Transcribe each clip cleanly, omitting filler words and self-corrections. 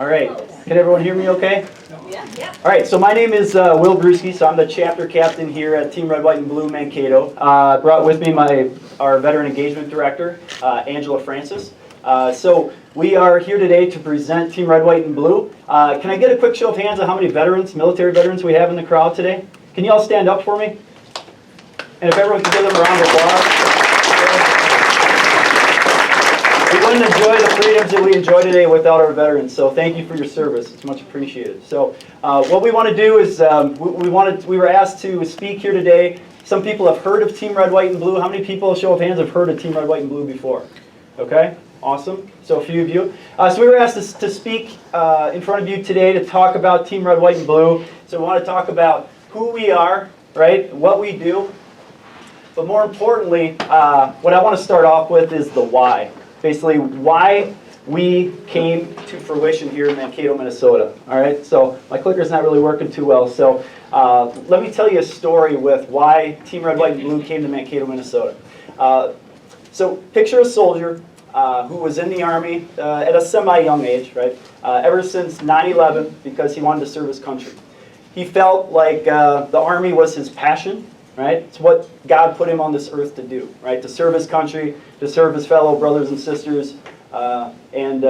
All right. Can everyone hear me okay? Yeah. All right, so my name is Will Brewski, so I'm the chapter captain here at Team Red, White, and Blue Mankato. Brought with me our veteran engagement director, Angela Francis. So we are here today to present Team Red, White, and Blue. Can I get a quick show of hands on how many veterans, military veterans we have in the crowd today? Can you all stand up for me? And if everyone can give them a round of applause. We wouldn't enjoy the freedoms that we enjoy today without our veterans, so thank you for your service. It's much appreciated. So what we want to do is we were asked to speak here today. Some people have heard of Team Red, White, and Blue. How many people, show of hands, have heard of Team Red, White, and Blue before? Okay, awesome. So a few of you. So we were asked to speak in front of you today to talk about Team Red, White, and Blue. So we want to talk about who we are, right, what we do. But more importantly, what I want to start off with is the why. Basically, why we came to fruition here in Mankato, Minnesota. All right, so my clicker's not really working too well. So let me tell you a story with why Team Red, White, and Blue came to Mankato, Minnesota. So picture a soldier who was in the Army at a semi-young age, right? Ever since 9/11, because he wanted to serve his country. He felt like the Army was his passion. Right? It's what God put him on this earth to do, right? To serve his country, to serve his fellow brothers and sisters, and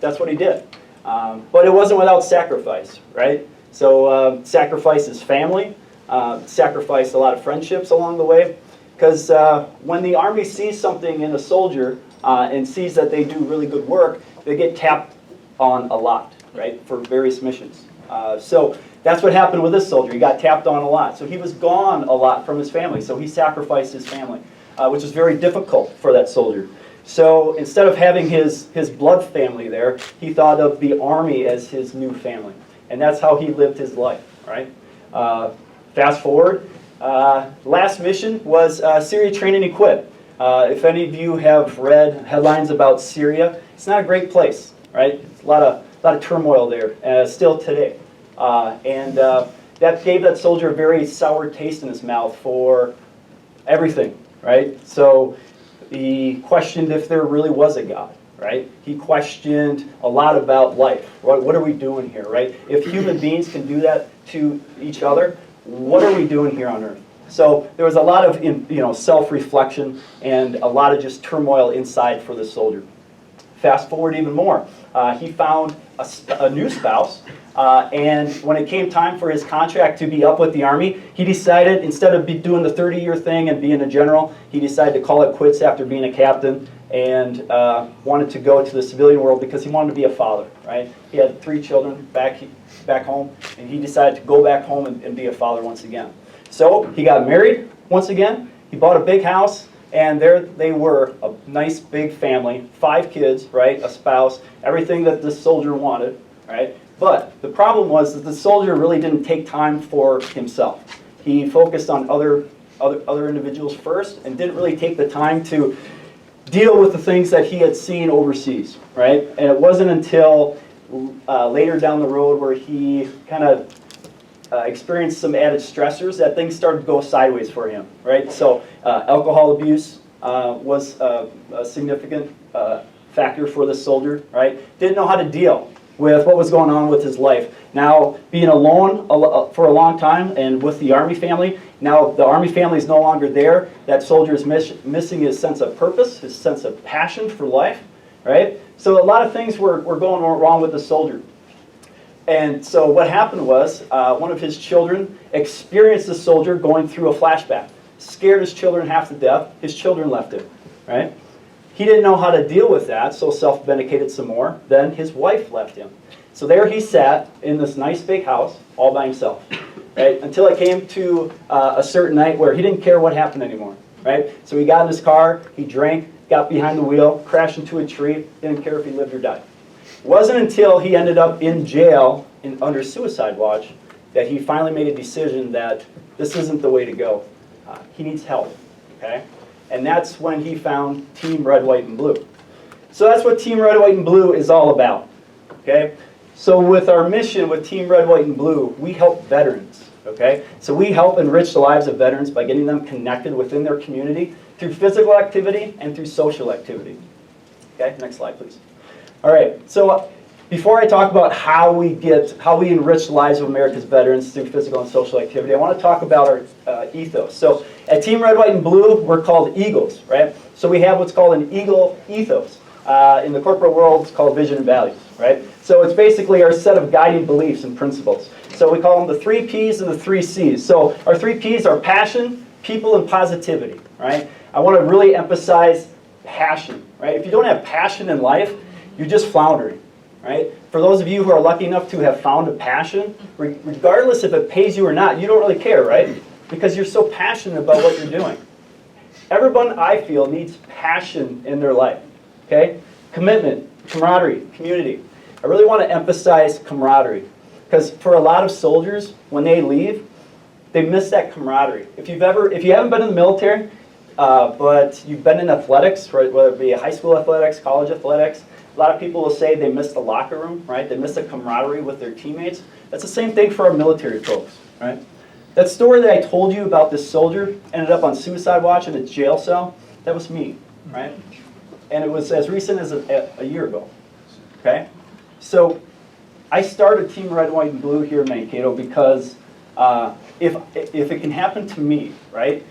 that's what he did. But it wasn't without sacrifice, right? So sacrificed his family, sacrificed a lot of friendships along the way, because when the Army sees something in a soldier and sees that they do really good work, they get tapped on a lot, right, for various missions. So that's what happened with this soldier. He got tapped on a lot. So he was gone a lot from his family. So he sacrificed his family, which was very difficult for that soldier. So instead of having his blood family there, he thought of the Army as his new family. And that's how he lived his life, right? Fast forward. Last mission was Syria Train and Equip. If any of you have read headlines about Syria, it's not a great place, right? It's a lot of turmoil there, still today. That gave that soldier a very sour taste in his mouth for everything, right? So he questioned if there really was a God, right? He questioned a lot about life. What are we doing here, right? If human beings can do that to each other, what are we doing here on earth? So there was a lot of self-reflection and a lot of just turmoil inside for the soldier. Fast forward even more. He found a new spouse, and when it came time for his contract to be up with the Army, he decided, instead of doing the 30-year thing and being a general, he decided to call it quits after being a captain and wanted to go to the civilian world because he wanted to be a father, right? He had 3 children back home, and he decided to go back home and be a father once again. So he got married once again, he bought a big house, and there they were, a nice big family, 5 kids, right, a spouse, everything that this soldier wanted, right? But the problem was that the soldier really didn't take time for himself. He focused on other individuals first and didn't really take the time to deal with the things that he had seen overseas, right? And it wasn't until later down the road where he kind of experienced some added stressors that things started to go sideways for him, right? So alcohol abuse was a significant factor for this soldier, right? Didn't know how to deal with what was going on with his life. Now, being alone for a long time and with the Army family, now the Army family is no longer there. That soldier is missing his sense of purpose, his sense of passion for life, right? So a lot of things were going wrong with the soldier. And so what happened was one of his children experienced the soldier going through a flashback. Scared his children half to death. His children left him, right? He didn't know how to deal with that, so self-medicated some more. Then his wife left him. So there he sat in this nice big house all by himself, right? Until it came to a certain night where he didn't care what happened anymore, right? So he got in his car, he drank, got behind the wheel, crashed into a tree, didn't care if he lived or died. It wasn't until he ended up in jail under suicide watch that he finally made a decision that this isn't the way to go. He needs help, okay? And that's when he found Team Red, White, and Blue. So that's what Team Red, White, and Blue is all about, okay? So with our mission with Team Red, White, and Blue, we help veterans, okay? So we help enrich the lives of veterans by getting them connected within their community through physical activity and through social activity. Okay, next slide, please. All right, so before I talk about how we enrich the lives of America's veterans through physical and social activity, I want to talk about our ethos. So at Team Red, White, and Blue, we're called Eagles, right? So we have what's called an Eagle ethos. In the corporate world, it's called vision and values, right? So it's basically our set of guiding beliefs and principles. So we call them the 3 Ps and the 3 Cs. So our 3 Ps are passion, people, and positivity, right? I want to really emphasize passion, right? If you don't have passion in life, you're just floundering, right? For those of you who are lucky enough to have found a passion, regardless if it pays you or not, you don't really care, right? Because you're so passionate about what you're doing. Everyone, I feel, needs passion in their life. Okay? Commitment, camaraderie, community. I really want to emphasize camaraderie because for a lot of soldiers, when they leave, they miss that camaraderie. If you haven't been in the military, but you've been in athletics, right, whether it be high school athletics, college athletics, a lot of people will say they miss the locker room, right? They miss the camaraderie with their teammates. That's the same thing for our military folks, right? That story that I told you about this soldier ended up on suicide watch in a jail cell, that was me, right? And it was as recent as a year ago, okay? So I started Team Red, White, and Blue here in Mankato because if it can happen to me, right?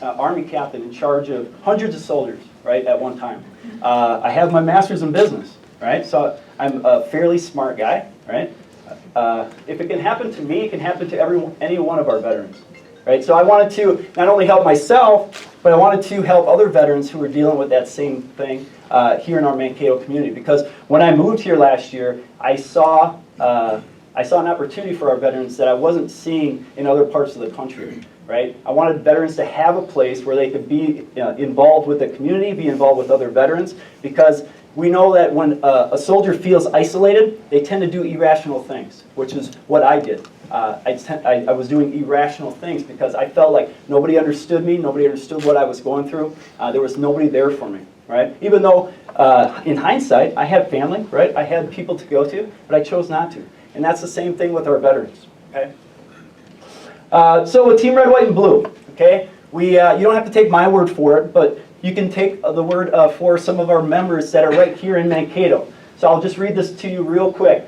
Army captain in charge of hundreds of soldiers, right, at one time. I have my master's in business, right? So I'm a fairly smart guy, right? If it can happen to me, it can happen to any one of our veterans, right? So I wanted to not only help myself, but I wanted to help other veterans who were dealing with that same thing here in our Mankato community. Because when I moved here last year, I saw an opportunity for our veterans that I wasn't seeing in other parts of the country, right? I wanted veterans to have a place where they could be involved with the community, be involved with other veterans, because we know that when a soldier feels isolated, they tend to do irrational things, which is what I did. I was doing irrational things because I felt like nobody understood me, nobody understood what I was going through. There was nobody there for me, right? Even though, in hindsight, I had family, right? I had people to go to, but I chose not to. And that's the same thing with our veterans, okay? So with Team Red, White, and Blue, okay? You don't have to take my word for it, but you can take the word for some of our members that are right here in Mankato. So I'll just read this to you real quick.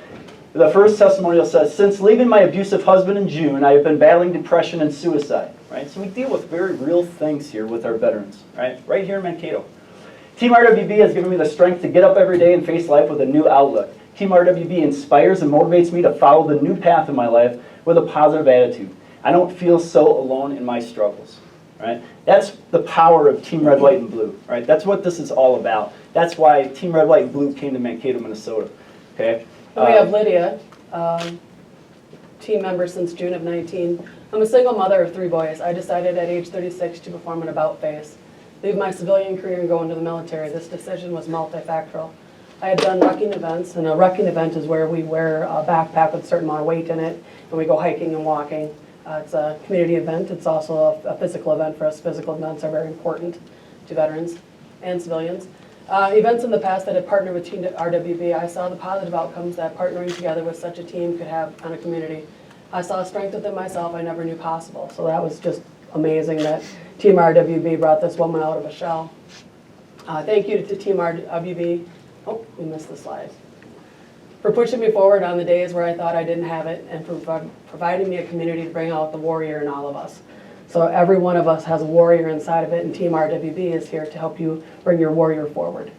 The first testimonial says, since leaving my abusive husband in June, I have been battling depression and suicide, right? So we deal with very real things here with our veterans, right here in Mankato. Team RW&B has given me the strength to get up every day and face life with a new outlook. Team RW&B inspires and motivates me to follow the new path in my life with a positive attitude. I don't feel so alone in my struggles, right? That's the power of Team Red, White, and Blue, right? That's what this is all about. That's why Team Red, White, and Blue came to Mankato, Minnesota, okay? We have Lydia, team member since June of 19. I'm a single mother of 3 boys. I decided at age 36 to perform an about-face. Leave my civilian career and go into the military. This decision was multifactorial. I had done rucking events, and a rucking event is where we wear a backpack with a certain amount of weight in it, and we go hiking and walking. It's a community event. It's also a physical event for us. Physical events are very important to veterans and civilians. Events in the past that had partnered with Team RW&B, I saw the positive outcomes that partnering together with such a team could have on a community. I saw a strength within myself I never knew possible. So that was just amazing that Team RW&B brought this woman out of a shell. Thank you to Team RW&B. Oh, we missed the slides. For pushing me forward on the days where I thought I didn't have it, and for providing me a community to bring out the warrior in all of us. So every one of us has a warrior inside of it, and Team RW&B is here to help you bring your warrior forward.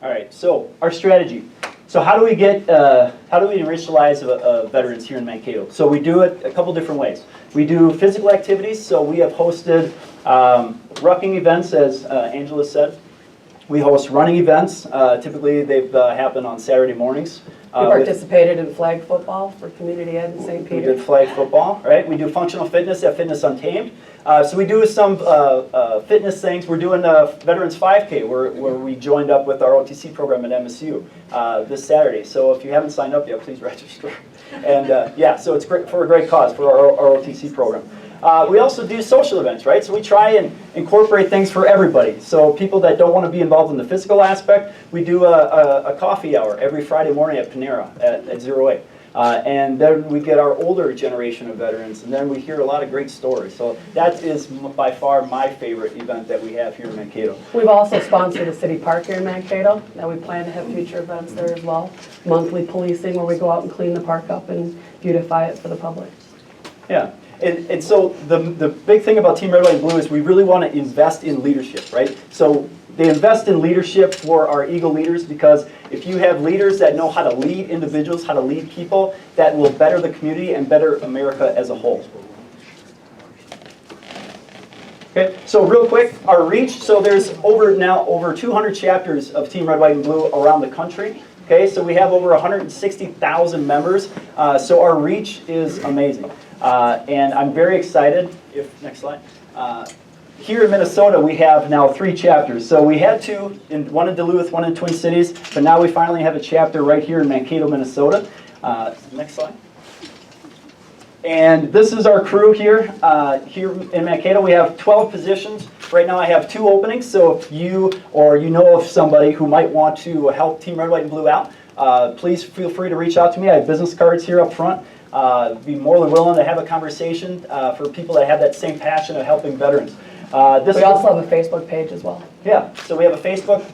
All right, so our strategy. So how do we enrich the lives of veterans here in Mankato? So we do it a couple different ways. We do physical activities, so we have hosted rucking events, as Angela said. We host running events. Typically, they've happened on Saturday mornings. We participated in flag football for Community Ed in St. Peter. We did flag football, right? We do functional fitness at Fitness Untamed. So we do some fitness things. We're doing a Veterans 5K where we joined up with our OTC program at MSU this Saturday. So if you haven't signed up yet, please register. And yeah, so it's great for a great cause for our OTC program. We also do social events, right? So we try and incorporate things for everybody. So people that don't want to be involved in the physical aspect, we do a coffee hour every Friday morning at Panera at 08. And then we get our older generation of veterans, and then we hear a lot of great stories. So that is by far my favorite event that we have here in Mankato. We've also sponsored a city park here in Mankato, and we plan to have future events there as well. Monthly policing where we go out and clean the park up and beautify it for the public. Yeah. And so the big thing about Team Red, White, and Blue is we really want to invest in leadership, right? So they invest in leadership for our Eagle leaders, because if you have leaders that know how to lead individuals, how to lead people, that will better the community and better America as a whole. Okay, so real quick, our reach. So there's over 200 chapters of Team Red, White, and Blue around the country. Okay, so we have over 160,000 members. So our reach is amazing. And I'm very excited. Next slide. Here in Minnesota, we have now 3 chapters. So we had 2, one in Duluth, one in Twin Cities, but now we finally have a chapter right here in Mankato, Minnesota. Next slide. And this is our crew here. Here in Mankato, we have 12 positions. Right now I have 2 openings, so if you or you know of somebody who might want to help Team Red, White, and Blue out, please feel free to reach out to me. I have business cards here up front. Be more than willing to have a conversation for people that have that same passion of helping veterans. We also have a Facebook page as well. Yeah, so we have a Facebook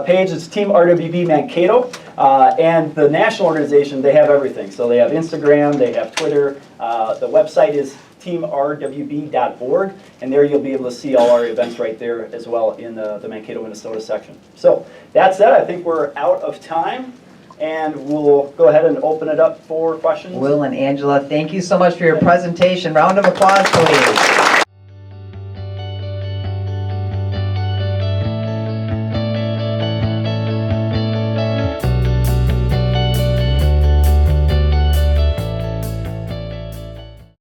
page. It's Team RW&B Mankato. And the national organization, they have everything. So they have Instagram, they have Twitter. The website is teamrwb.org. And there you'll be able to see all our events right there as well in the Mankato, Minnesota section. So that's it. I think we're out of time. And we'll go ahead and open it up for questions. Will and Angela, thank you so much for your presentation. Round of applause, please.